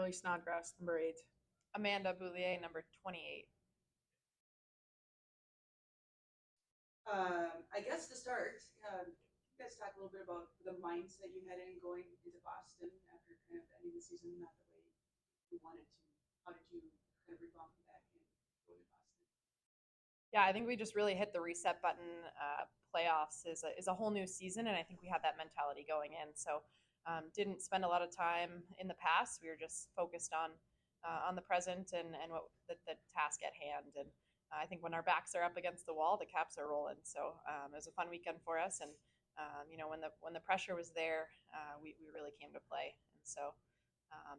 Natalie Snodgrass, number 8. Amanda Boulier, number 28. I guess to start, you guys talk a little bit about the mindset you had in going into Boston after kind of ending the season not the way you wanted to. How did you kind of rebound from that and go to Boston? Yeah, I think we just really hit the reset button. Playoffs is a whole new season, and I think we had that mentality going in. So didn't spend a lot of time in the past. We were just focused on the present and what the task at hand. And I think when our backs are up against the wall, the Caps are rolling. So it was a fun weekend for us. And when the pressure was there, we really came to play. And so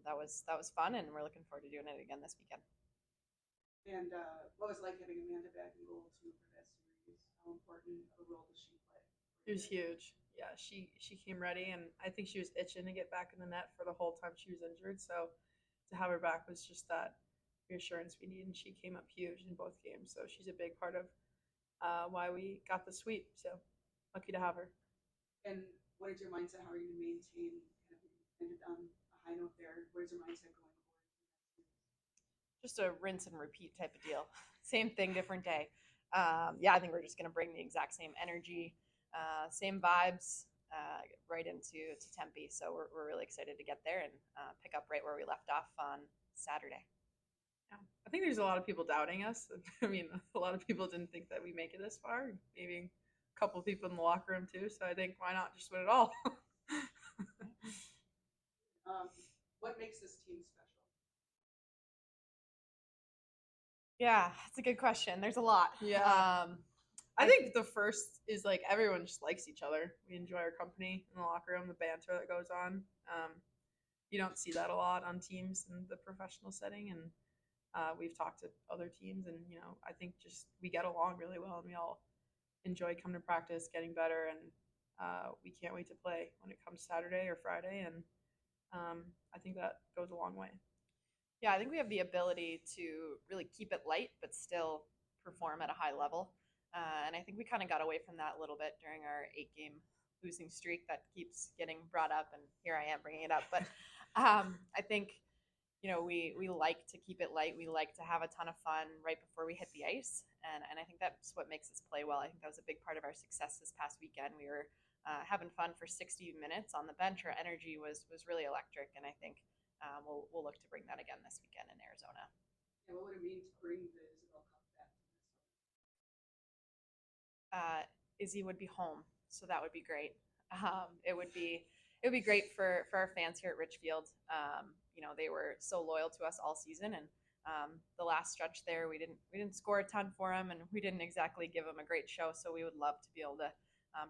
that was fun, and we're looking forward to doing it again this weekend. And what was it like having Amanda back in goal too for that series? How important of a role does she play? It was huge. Yeah, she came ready, and I think she was itching to get back in the net for the whole time she was injured. So to have her back was just that reassurance we need, and she came up huge in both games. So she's a big part of why we got the sweep. So lucky to have her. And what is your mindset? How are you going to maintain kind of ended on a high note there? What is your mindset going forward? Just a rinse and repeat type of deal. Same thing, different day. Yeah, I think we're just going to bring the exact same energy, same vibes right into Tempe. So we're really excited to get there and pick up right where we left off on Saturday. Yeah, I think there's a lot of people doubting us. I mean, a lot of people didn't think that we make it this far. Maybe a couple of people in the locker room too. So I think why not just win it all? What makes this team special? Yeah, it's a good question. There's a lot. Yeah. I think the first is like everyone just likes each other. We enjoy our company in the locker room, the banter that goes on. You don't see that a lot on teams in the professional setting, and we've talked to other teams, and I think just we get along really well, and we all enjoy coming to practice, getting better, and we can't wait to play when it comes Saturday or Friday, and I think that goes a long way. Yeah, I think we have the ability to really keep it light, but still perform at a high level. And I think we kind of got away from that a little bit during our 8-game losing streak that keeps getting brought up, and here I am bringing it up. But I think we like to keep it light. We like to have a ton of fun right before we hit the ice, and I think that's what makes us play well. I think that was a big part of our success this past weekend. We were having fun for 60 minutes on the bench. Our energy was really electric, and I think we'll look to bring that again this weekend in Arizona. Yeah, what would it mean to bring the Isobel Cup back to Minnesota? Izzy would be home, so that would be great. It would be great for our fans here at Richfield. They were so loyal to us all season, and the last stretch there, we didn't score a ton for them, and we didn't exactly give them a great show. So we would love to be able to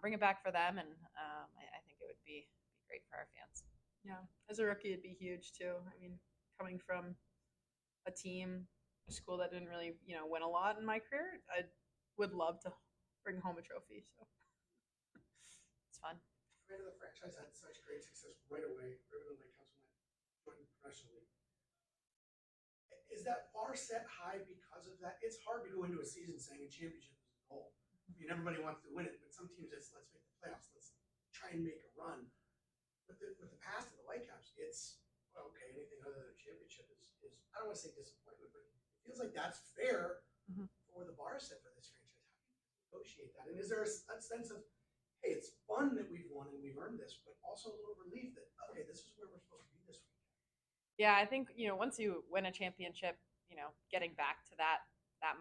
bring it back for them, and I think it would be great for our fans. Yeah, as a rookie, it'd be huge too. I mean, coming from a team, a school that didn't really, win a lot in my career, I would love to bring home a trophy. So it's fun. The franchise had such great success right away. Right when the Whitecaps joined professionally. Is that bar set high because of that? It's hard to go into a season saying a championship is the goal. I mean, everybody wants to win it, but some teams it's let's make the playoffs. Let's try and make a run. With the past of the Whitecaps, it's okay. Anything other than a championship is I don't want to say disappointment, but it feels like that's fair for the bar set for this franchise. How do you negotiate that? And is there a sense of hey, it's fun that we've won and we've earned this, but also a little relief that okay, this is where we're supposed to be this week. Yeah, I think once you win a championship, getting back to that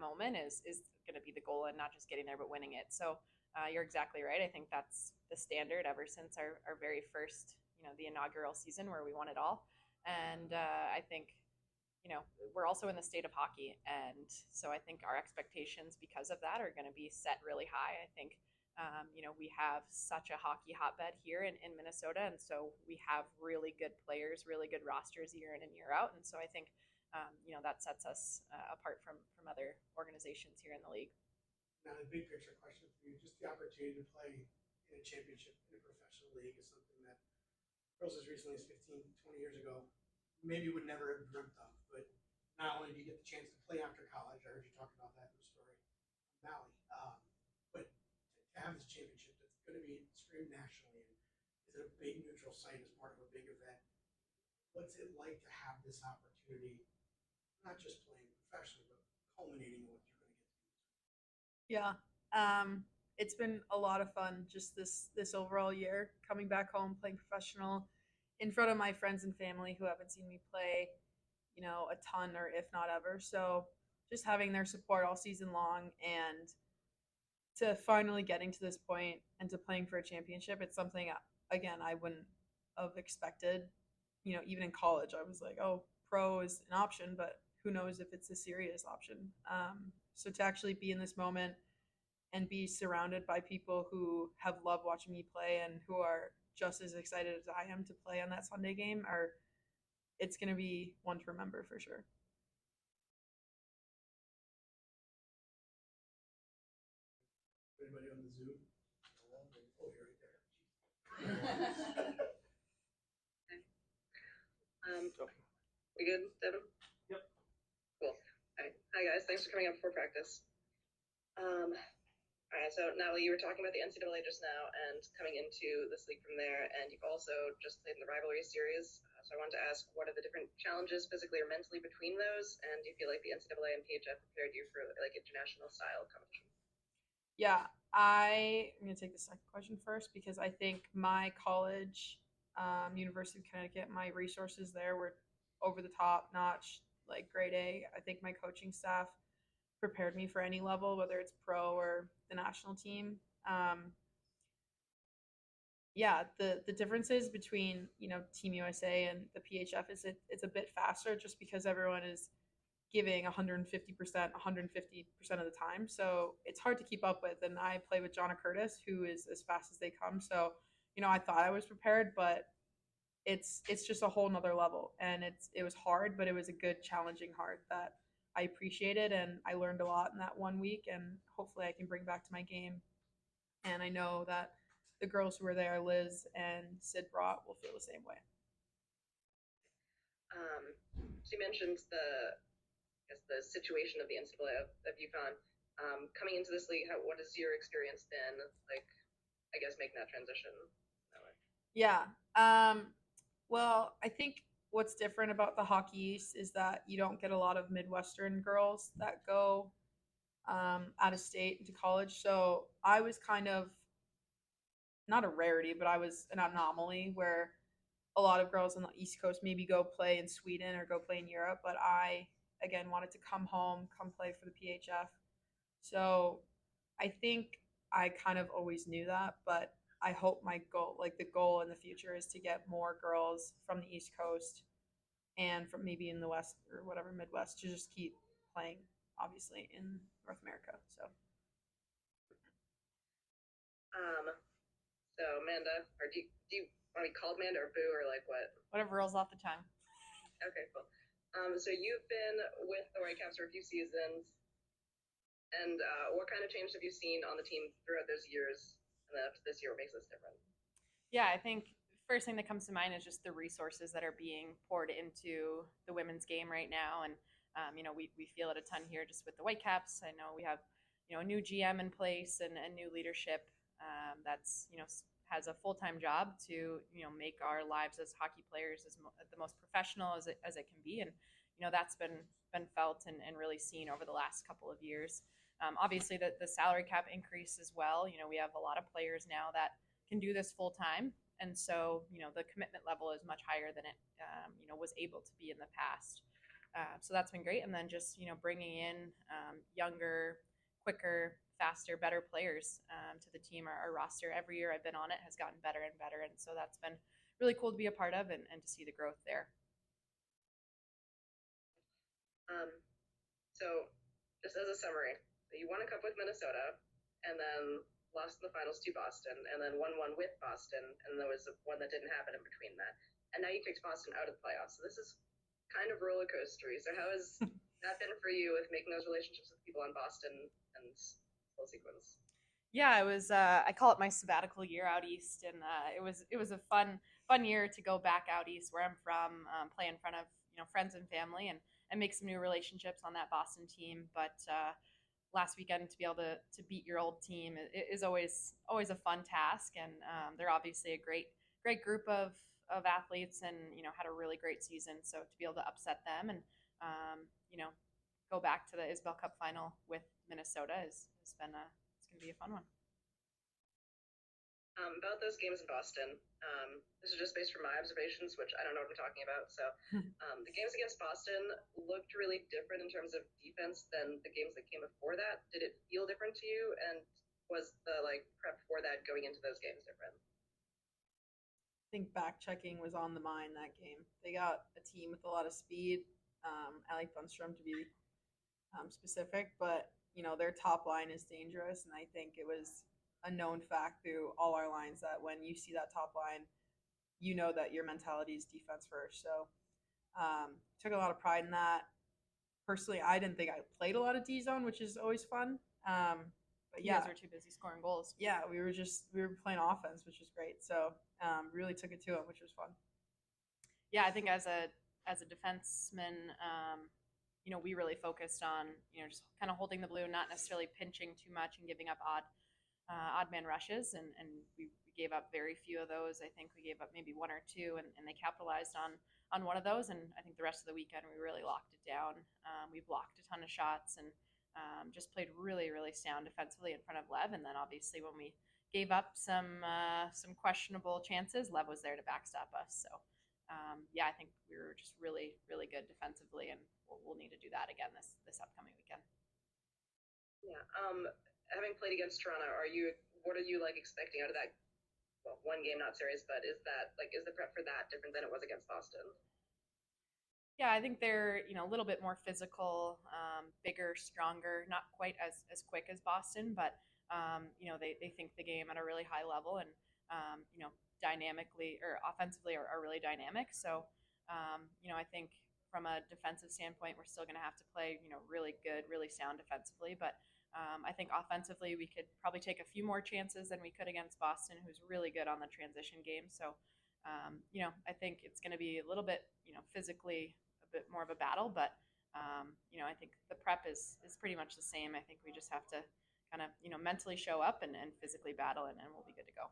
moment is going to be the goal, and not just getting there but winning it. So you're exactly right. I think that's the standard ever since our very first, the inaugural season where we won it all. And I think, we're also in the state of hockey. And so I think our expectations because of that are going to be set really high. I think, we have such a hockey hotbed here in Minnesota. And so we have really good players, really good rosters year in and year out. And so I think, that sets us apart from other organizations here in the league. Now, a big picture question for you, just the opportunity to play in a championship in a professional league is something that girls as recently as 15, 20 years ago maybe would never have dreamt of. But not only do you get the chance to play after college, I heard you talk about that in the story from Valley, but to have this championship that's going to be streamed nationally, and is it a big neutral site as part of a big event? what's it like to have this opportunity, not just playing professionally, but culminating in what you're going to get to do? Yeah. It's been a lot of fun just this overall year coming back home playing professional in front of my friends and family who haven't seen me play, a ton or if not ever. So just having their support all season long and to finally getting to this point and to playing for a championship, it's something again I wouldn't have expected. Even in college, I was like, oh, pro is an option, but who knows if it's a serious option. So to actually be in this moment and be surrounded by people who have loved watching me play and who are just as excited as I am to play on that Sunday game, it's going to be one to remember for sure. Anybody on the Zoom? Oh, you're right there. We good, Devin? Yep. Cool. Hi guys, thanks for coming up before practice. All right, so Natalie, you were talking about the NCAA just now and coming into this league from there, and you've also just played in the rivalry series. So I wanted to ask, what are the different challenges physically or mentally between those, and do you feel like the NCAA and PHF prepared you for like international style competition? Yeah, I'm going to take the second question first because I think my college, University of Connecticut, my resources there were over the top notch, like grade A. I think my coaching staff prepared me for any level, whether it's pro or the national team. Yeah, the differences between Team USA and the PHF is it's a bit faster just because everyone is giving 150%, 150% of the time. So it's hard to keep up with. And I play with Jonna Curtis, who is as fast as they come. So, I thought I was prepared, but it's just a whole nother level. And it was hard, but it was a good, challenging hard that I appreciated. And I learned a lot in that 1 week. And hopefully I can bring back to my game. And I know that the girls who were there, Liz and Sid Brott, will feel the same way. So you mentioned the situation of the NCAA of UConn. Coming into this league, what has your experience been like? I guess making that transition that way. Yeah. Well, I think what's different about the Hockey East is that you don't get a lot of Midwestern girls that go out of state into college. So I was kind of not a rarity, but I was an anomaly where a lot of girls on the East Coast maybe go play in Sweden or go play in Europe. But I, again, wanted to come home, come play for the PHF. So I think I kind of always knew that, but I hope my goal, like the goal in the future, is to get more girls from the East Coast and from maybe in the West or whatever Midwest to just keep playing, obviously, in North America. So Amanda, or do you want to be called Amanda or Boo or like what? Whatever rolls off the tongue. Okay, cool. So you've been with the Whitecaps for a few seasons, and what kind of change have you seen on the team throughout those years, and then up to this year, what makes this different? Yeah, I think first thing that comes to mind is just the resources that are being poured into the women's game right now, and we feel it a ton here just with the Whitecaps. I know we have a new GM in place and new leadership that's has a full-time job to make our lives as hockey players as the most professional as it can be, and that's been felt and really seen over the last couple of years. Obviously, the salary cap increase as well. We have a lot of players now that can do this full time, and so the commitment level is much higher than it was able to be in the past. So that's been great, and then just bringing in younger, quicker, faster, better players to the team. Our roster every year I've been on it has gotten better and better, and so that's been really cool to be a part of and to see the growth there. So just as a summary, you won a cup with Minnesota, and then lost in the finals to Boston, and then won one with Boston, and there was one that didn't happen in between that. And now you kicked Boston out of the playoffs. So this is kind of roller coastery. So how has that been for you with making those relationships with people in Boston and whole sequence? Yeah, it was. I call it my sabbatical year out east, and it was a fun year to go back out east where I'm from, play in front of friends and family, and make some new relationships on that Boston team. But last weekend to be able to beat your old team is always a fun task, and they're obviously a great group of of athletes and, had a really great season. So to be able to upset them and, go back to the Isobel Cup Final with Minnesota has been it's going to be a fun one. About those games in Boston, this is just based from my observations, which I don't know what I'm talking about. So the games against Boston looked really different in terms of defense than the games that came before that. Did it feel different to you? And was the prep for that going into those games different? I think back checking was on the mind that game. They got a team with a lot of speed. Alec Bunstrom to be specific, but their top line is dangerous, and I think it was a known fact through all our lines that when you see that top line, that your mentality is defense first. So took a lot of pride in that. Personally, I didn't think I played a lot of D zone, which is always fun. But you guys were too busy scoring goals. Yeah, we were playing offense, which was great. So really took it to them, which was fun. Yeah, I think as a defenseman, we really focused on just kind of holding the blue, not necessarily pinching too much and giving up odd man rushes, and we gave up very few of those. I think we gave up maybe one or two, and they capitalized on one of those. And I think the rest of the weekend we really locked it down. We blocked a ton of shots and just played really, really sound defensively in front of Lev. And then obviously when we gave up some questionable chances, Lev was there to backstop us. So I think we were just really, really good defensively, and we'll need to do that again this upcoming weekend. Yeah. Having played against Toronto, what are you expecting out of that? Well, one game, not series, but is the prep for that different than it was against Boston? Yeah, I think they're a little bit more physical, bigger, stronger, not quite as quick as Boston, but they think the game at a really high level, and dynamically or offensively are really dynamic. So I think from a defensive standpoint, we're still going to have to play really good, really sound defensively, but I think offensively we could probably take a few more chances than we could against Boston, who's really good on the transition game. So I think it's going to be a little bit physically a bit more of a battle, but I think the prep is pretty much the same. I think we just have to kind of mentally show up and physically battle, and we'll be good to go.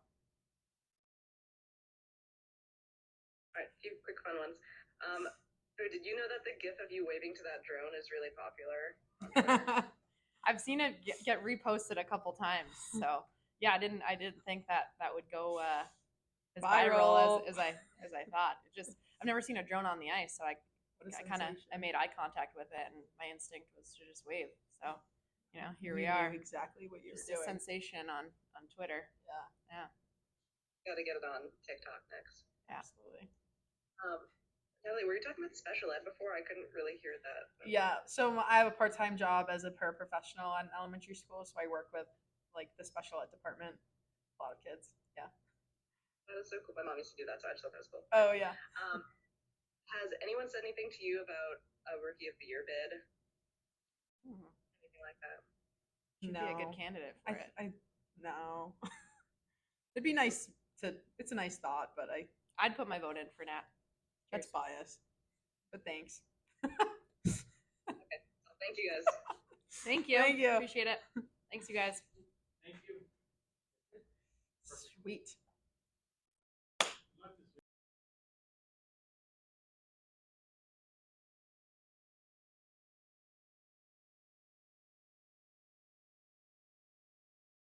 All right, a few quick fun ones. Did you know that the GIF of you waving to that drone is really popular? I've seen it get reposted a couple times. So yeah, I didn't think that would go as viral as I thought. I've never seen a drone on the ice, so I made eye contact with it, and my instinct was to just wave. So here we are. Exactly what you're just doing. A sensation on Twitter. Yeah. Got to get it on TikTok next. Yeah. Absolutely. Natalie, were you talking about special ed before? I couldn't really hear that. Yeah, so I have a part-time job as a paraprofessional at an elementary school, so I work with the special ed department. A lot of kids. Yeah. That is so cool. My mom used to do that, so I just thought that was cool. Oh yeah. Has anyone said anything to you about a Rookie of the Year bid? Anything like that? Should be a good candidate for it. No. It'd be nice it's a nice thought, but I'd put my vote in for Nat. That's biased. But thanks. Okay. Well, thank you guys. Thank you. Thank you. Appreciate it. Thanks, you guys. Thank you. Sweet.